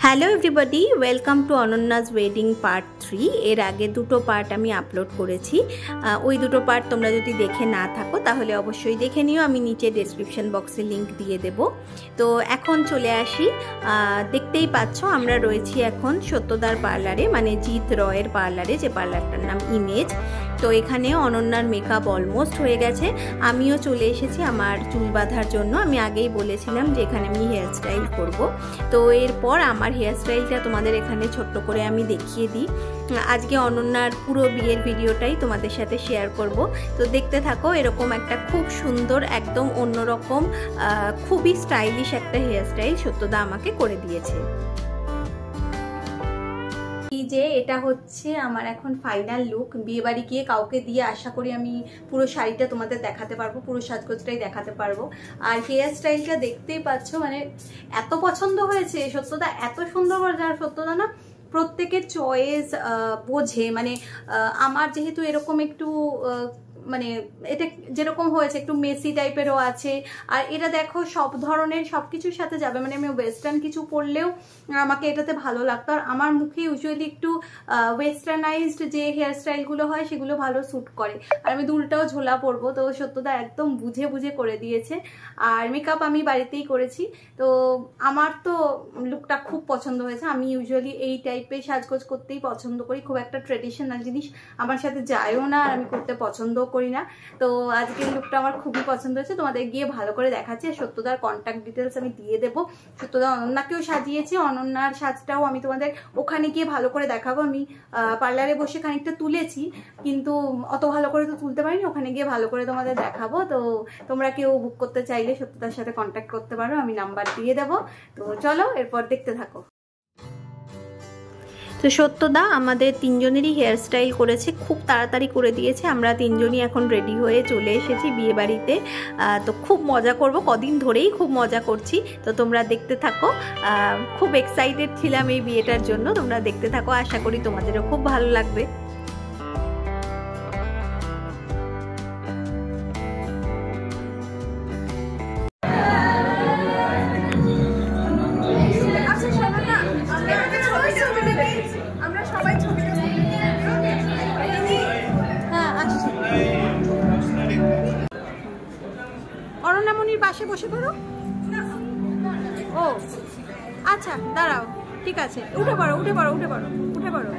Hello everybody, welcome to অনন্যাস wedding part 3। এর আগে দুটো পার্ট আমি আপলোড করেছি। ওই দুটো পার্ট তোমরা যদি দেখে না থাকো তাহলে অবশ্যই দেখে নিও, আমি নিচে ডেসক্রিপশন বক্সে লিংক দিয়ে দেব। তো এখন চলে আসি, দেখতেই পাচ্ছ আমরা রয়েছি এখন সত্যদার পার্লারে, মানে জিৎ রয়ের পার্লারে, যে পার্লারটার নাম ইমেজ। তো এখানে অনন্যার মেকআপ অলমোস্ট হয়ে গেছে। আমিও চলে এসেছি আমার চুল বাঁধার জন্য। আমি আগেই বলেছিলাম যে এখানে আমি হেয়ার স্টাইল করব। তো এরপর আমার হেয়ার স্টাইলটা তোমাদের এখানে ছোট্ট করে আমি দেখিয়ে দিই। আজকে অনন্যার পুরো বিয়ের ভিডিওটাই তোমাদের সাথে শেয়ার করব। তো দেখতে থাকো। এরকম একটা খুব সুন্দর, একদম অন্যরকম, খুবই স্টাইলিশ একটা হেয়ার স্টাইল সত্যদা আমাকে করে দিয়েছে। যে এটা হচ্ছে আমার এখন ফাইনাল লুক। বিয়ে বাড়ি গিয়ে কাউকে দিয়ে আশা করি আমি পুরো শাড়িটা তোমাদের দেখাতে পারবো, পুরো সাজগোজটাই দেখাতে পারবো। আর হেয়ার স্টাইলটা দেখতেই পাচ্ছ, মানে এত পছন্দ হয়েছে সত্যদা, এত সুন্দর করে। যার সত্যদা না প্রত্যেকের চয়েস বোঝে, মানে আমার যেহেতু এরকম একটু মানে এটা যেরকম হয়েছে একটু মেসি টাইপেরও আছে, আর এটা দেখো সব ধরনের সব কিছুর সাথে যাবে। মানে আমি ওয়েস্টার্ন কিছু পরলেও আমাকে এটাতে ভালো লাগতো। আর আমার মুখে ইউজুয়ালি একটু ওয়েস্টার্নাইজড যে হেয়ার স্টাইলগুলো হয় সেগুলো ভালো স্যুট করে। আর আমি দুলটাও ঝোলা পরবো, তো সত্যদা একদম বুঝে বুঝে করে দিয়েছে। আর মেকআপ আমি বাড়িতেই করেছি। তো আমার তো লুকটা খুব পছন্দ হয়েছে। আমি ইউজুয়ালি এই টাইপের সাজগোজ করতেই পছন্দ করি, খুব একটা ট্রেডিশনাল জিনিস আমার সাথে যায়ও না, আর আমি করতে পছন্দ করি না। তো আজকের লুকটা আমার খুবই পছন্দ হয়েছে, তোমাদের গিয়ে ভালো করে দেখাচ্ছি। আর সত্যদার কন্ট্যাক্ট ডিটেলস আমি দিয়ে দেবো। সত্যদা অনন্যাকেও সাজিয়েছি, অনন্যার সাজটাও আমি তোমাদের ওখানে গিয়ে ভালো করে দেখাবো। আমি পার্লারে বসে খানিকটা তুলেছি, কিন্তু অত ভালো করে তো তুলতে পারিনি, ওখানে গিয়ে ভালো করে তোমাদের দেখাবো। তো তোমরা কেউ বুক করতে চাইলে সত্যদার সাথে কন্ট্যাক্ট করতে পারো, আমি নাম্বার দিয়ে দেবো। তো চলো এরপর দেখতে থাকো। তো সত্যদা আমাদের তিনজনেরই হেয়ার স্টাইল করেছে, খুব তাড়াতাড়ি করে দিয়েছে। আমরা তিনজনই এখন রেডি হয়ে চলে এসেছি বিয়ে বাড়িতে। তো খুব মজা করব, কদিন ধরেই খুব মজা করছি। তো তোমরা দেখতে থাকো। খুব এক্সাইটেড ছিলাম এই বিয়েটার জন্য। তোমরা দেখতে থাকো, আশা করি তোমাদেরও খুব ভালো লাগবে। অরণ্যামণির পাশে বসে পড়ো। ও আচ্ছা, দাঁড়াও, ঠিক আছে, উঠে পড়ো উঠে পড়ো উঠে পড়ো উঠে পড়ো।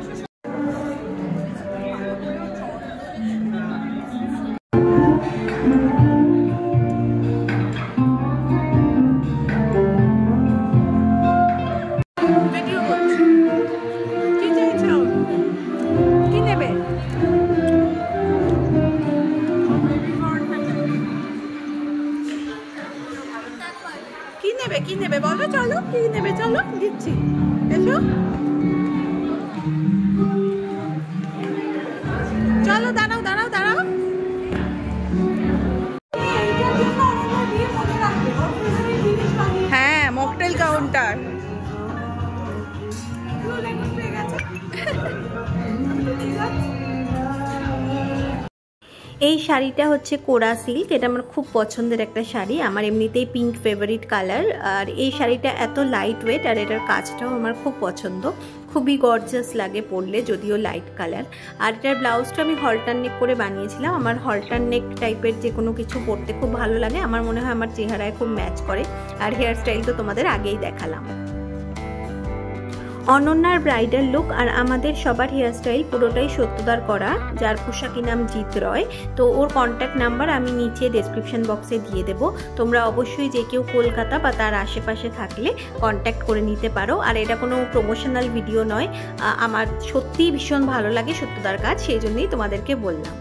কি নেবে বলো? চলো, কি নেবে? চলো দিচ্ছি, এসো। চলো, দাঁড়াও দাঁড়াও দাঁড়াও। হ্যাঁ, মকটেল কাউন্টার। এই শাড়িটা হচ্ছে কোরা সিল্ক। এটা আমার খুব পছন্দের একটা শাড়ি, আমার এমনিতেই পিঙ্ক ফেভারিট কালার। আর এই শাড়িটা এত লাইট ওয়েট, আর এটার কাজটাও আমার খুব পছন্দ, খুবই গর্জাস লাগে পরলে, যদিও লাইট কালার। আর এটার ব্লাউজটা আমি হলটার নেক করে বানিয়েছিলাম। আমার হলটার নেক টাইপের যে কোনো কিছু পরতে খুব ভালো লাগে, আমার মনে হয় আমার চেহারায় খুব ম্যাচ করে। আর হেয়ার স্টাইল তো তোমাদের আগেই দেখালাম। অনন্যার ব্রাইডাল লুক আর আমাদের সবার হেয়ার স্টাইল পুরোটাই সত্যদার করা, যার পোশাকি নাম জিৎ রয়। তো ওর কন্ট্যাক্ট নাম্বার আমি নিচে ডেসক্রিপশন বক্সে দিয়ে দেব। তোমরা অবশ্যই যে কেউ কলকাতা বা তার আশেপাশে থাকলে কন্ট্যাক্ট করে নিতে পারো। আর এটা কোনো প্রমোশনাল ভিডিও নয়, আমার সত্যিই ভীষণ ভালো লাগে সত্যদার কাজ, সেই জন্যই তোমাদেরকে বললাম।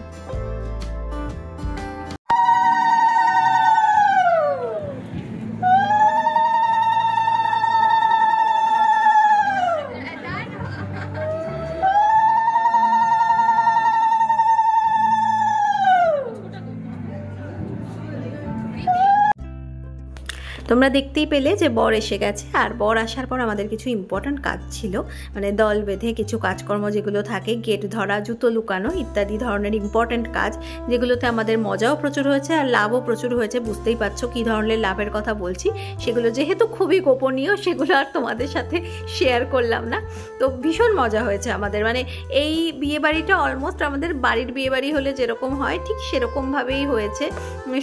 তো তোমরা দেখতেই পেলে যে বর এসে গেছে, আর বর আসার পর আমাদের কিছু ইম্পর্ট্যান্ট কাজ ছিল, মানে দল বেঁধে কিছু কাজকর্ম যেগুলো থাকে, গেট ধরা, জুতো লুকানো ইত্যাদি ধরনের ইম্পর্ট্যান্ট কাজ, যেগুলোতে আমাদের মজাও প্রচুর হয়েছে আর লাভও প্রচুর হয়েছে। বুঝতেই পারছো কী ধরনের লাভের কথা বলছি। সেগুলো যেহেতু খুবই গোপনীয়, সেগুলো আর তোমাদের সাথে শেয়ার করলাম না। তো ভীষণ মজা হয়েছে আমাদের, মানে এই বিয়েবাড়িটা অলমোস্ট আমাদের বাড়ির বিয়েবাড়ি হলে যেরকম হয় ঠিক সেরকমভাবেই হয়েছে।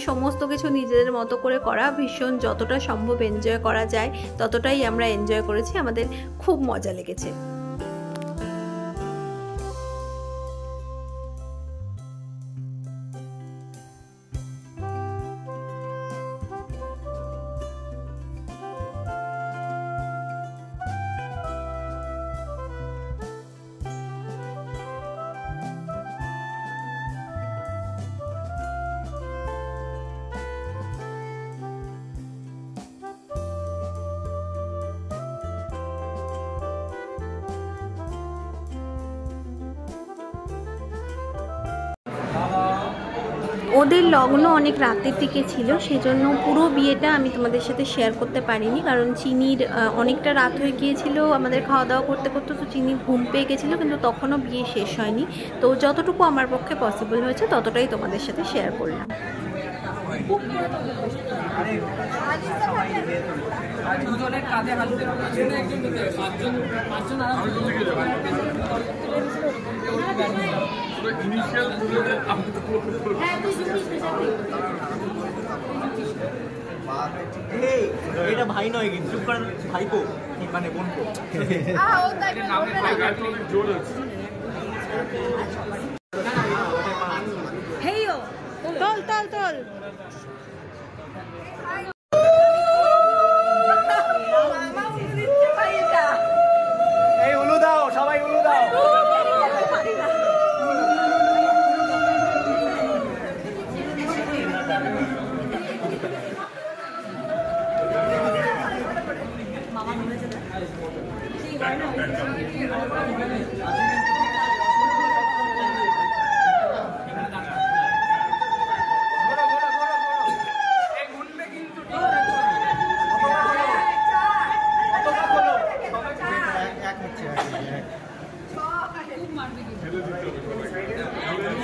সমস্ত কিছু নিজেদের মতো করে করা, ভীষণ যতটা সম্ভব এনজয় করা যায় ততটাই আমরা এনজয় করেছি। আমাদের খুব মজা লেগেছে। ওদের লগ্ন অনেক রাতের দিকে ছিল, সেজন্য পুরো বিয়েটা আমি তোমাদের সাথে শেয়ার করতে পারিনি, কারণ চিনির অনেকটা রাত হয়ে গিয়েছিল আমাদের খাওয়া দাওয়া করতে করতে। তো চিনি ঘুম পেয়ে গেছিলো, কিন্তু তখনও বিয়ে শেষ হয়নি। তো যতটুকু আমার পক্ষে পসিবল হয়েছে ততটাই তোমাদের সাথে শেয়ার করলাম। এটা ভাই নয় কিন্তু ভাইপো, মানে বোনপো। এই উলু দাও, সবাই উলু দাও।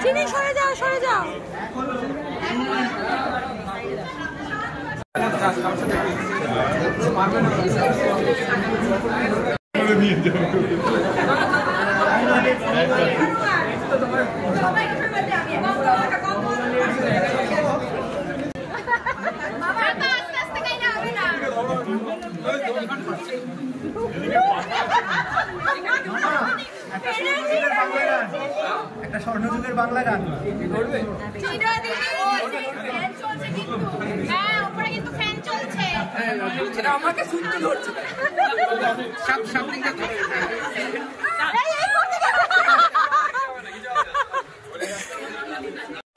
চিনি সরে যাও, সরে যাও। একটা স্বর্ণযুগের বাংলা গান করবে। আমাকে শুনতে ধরছে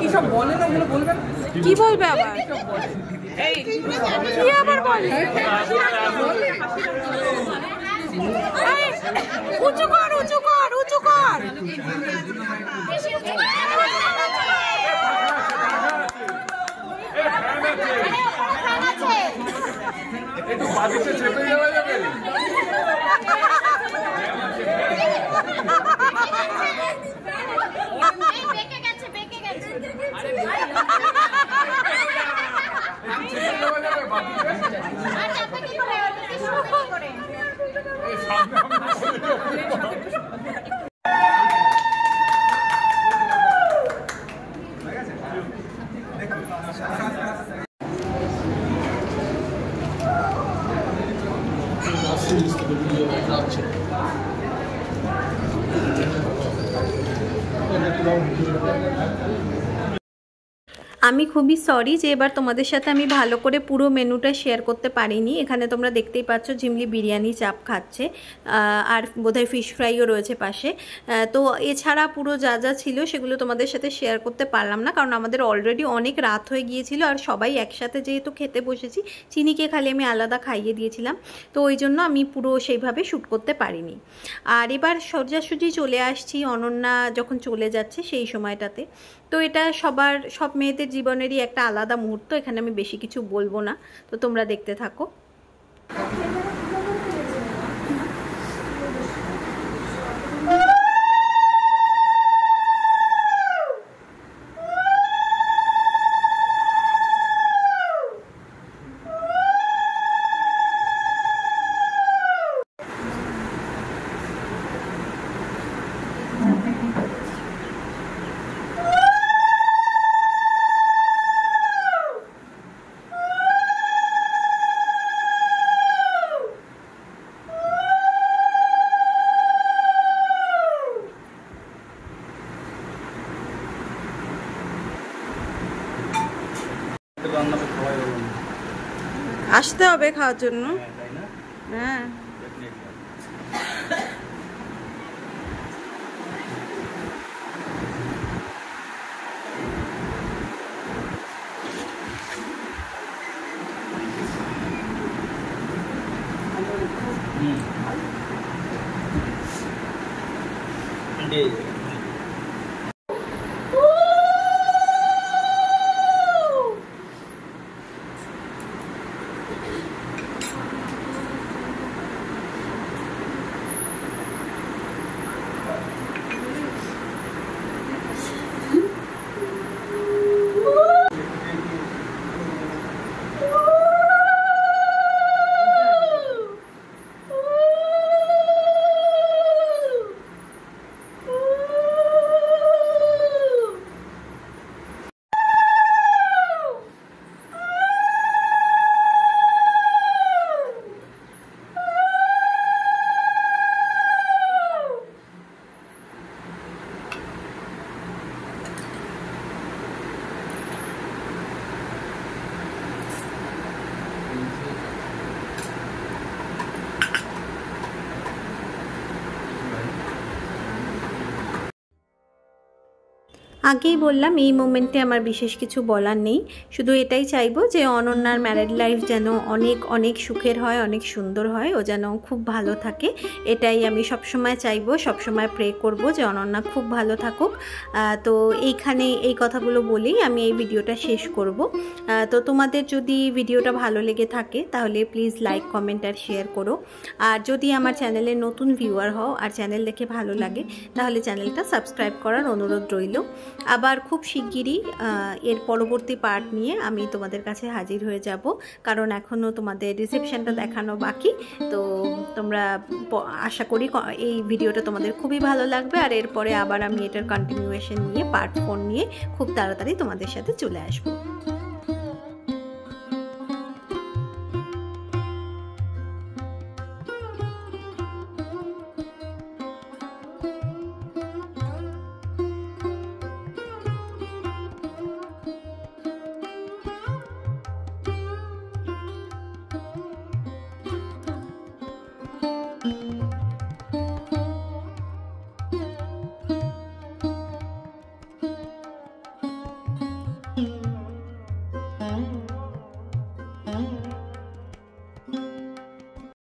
কি সব বলে না, ওগুলো বলবেন। কি বলবে আবার? কি আবার বলে? উঁচু কর, উঁচু কর, উঁচু কর। একটু বাদিকে চেপে যাওয়া যাবে। আমি খুবই সরি যে এবার তোমাদের সাথে আমি ভালো করে পুরো মেনুটা শেয়ার করতে পারিনি। এখানে তোমরা দেখতেই পাচ্ছ ঝিমলি বিরিয়ানি চাপ খাচ্ছে, আর বোধহয় ফিশ ফ্রাইও রয়েছে পাশে। তো এছাড়া পুরো যা যা ছিল সেগুলো তোমাদের সাথে শেয়ার করতে পারলাম না, কারণ আমাদের অলরেডি অনেক রাত হয়ে গিয়েছিল, আর সবাই একসাথে যেহেতু খেতে বসেছি, চিনিকে খালি আমি আলাদা খাইয়ে দিয়েছিলাম, তো ওই জন্য আমি পুরো সেইভাবে শ্যুট করতে পারিনি। আর এবার সোজাসুজি চলে আসছি অনন্যা যখন চলে যাচ্ছে সেই সময়টাতে। তো এটা সব মেয়েদের জীবনেরই একটা আলাদা মুহূর্ত, এখানে আমি বেশি কিছু বলবো না, তো তোমরা দেখতে থাকো। আসতে হবে খাওয়ার জন্য। হ্যাঁ আগেই বললাম এই মোমেন্টে আমার বিশেষ কিছু বলার নেই, শুধু এটাই চাইবো যে অনন্যার ম্যারেড লাইফ যেন অনেক অনেক সুখের হয়, অনেক সুন্দর হয়, ও যেন খুব ভালো থাকে, এটাই আমি সবসময় চাইবো, সবসময় প্রে করব যে অনন্যা খুব ভালো থাকুক। তো এইখানে এই কথাগুলো বলেই আমি এই ভিডিওটা শেষ করব। তো তোমাদের যদি ভিডিওটা ভালো লেগে থাকে তাহলে প্লিজ লাইক, কমেন্ট আর শেয়ার করো। আর যদি আমার চ্যানেলের নতুন ভিউয়ার হও আর চ্যানেল দেখে ভালো লাগে তাহলে চ্যানেলটা সাবস্ক্রাইব করার অনুরোধ রইল। আবার খুব শিগগিরই এর পরবর্তী পার্ট নিয়ে আমি তোমাদের কাছে হাজির হয়ে যাব, কারণ এখনও তোমাদের রিসেপশনটা দেখানো বাকি। তো তোমরা আশা করি এই ভিডিওটা তোমাদের খুবই ভালো লাগবে, আর এরপরে আবার আমি এটার কন্টিনিউয়েশন নিয়ে পার্ট 4 নিয়ে খুব তাড়াতাড়ি তোমাদের সাথে চলে আসবো।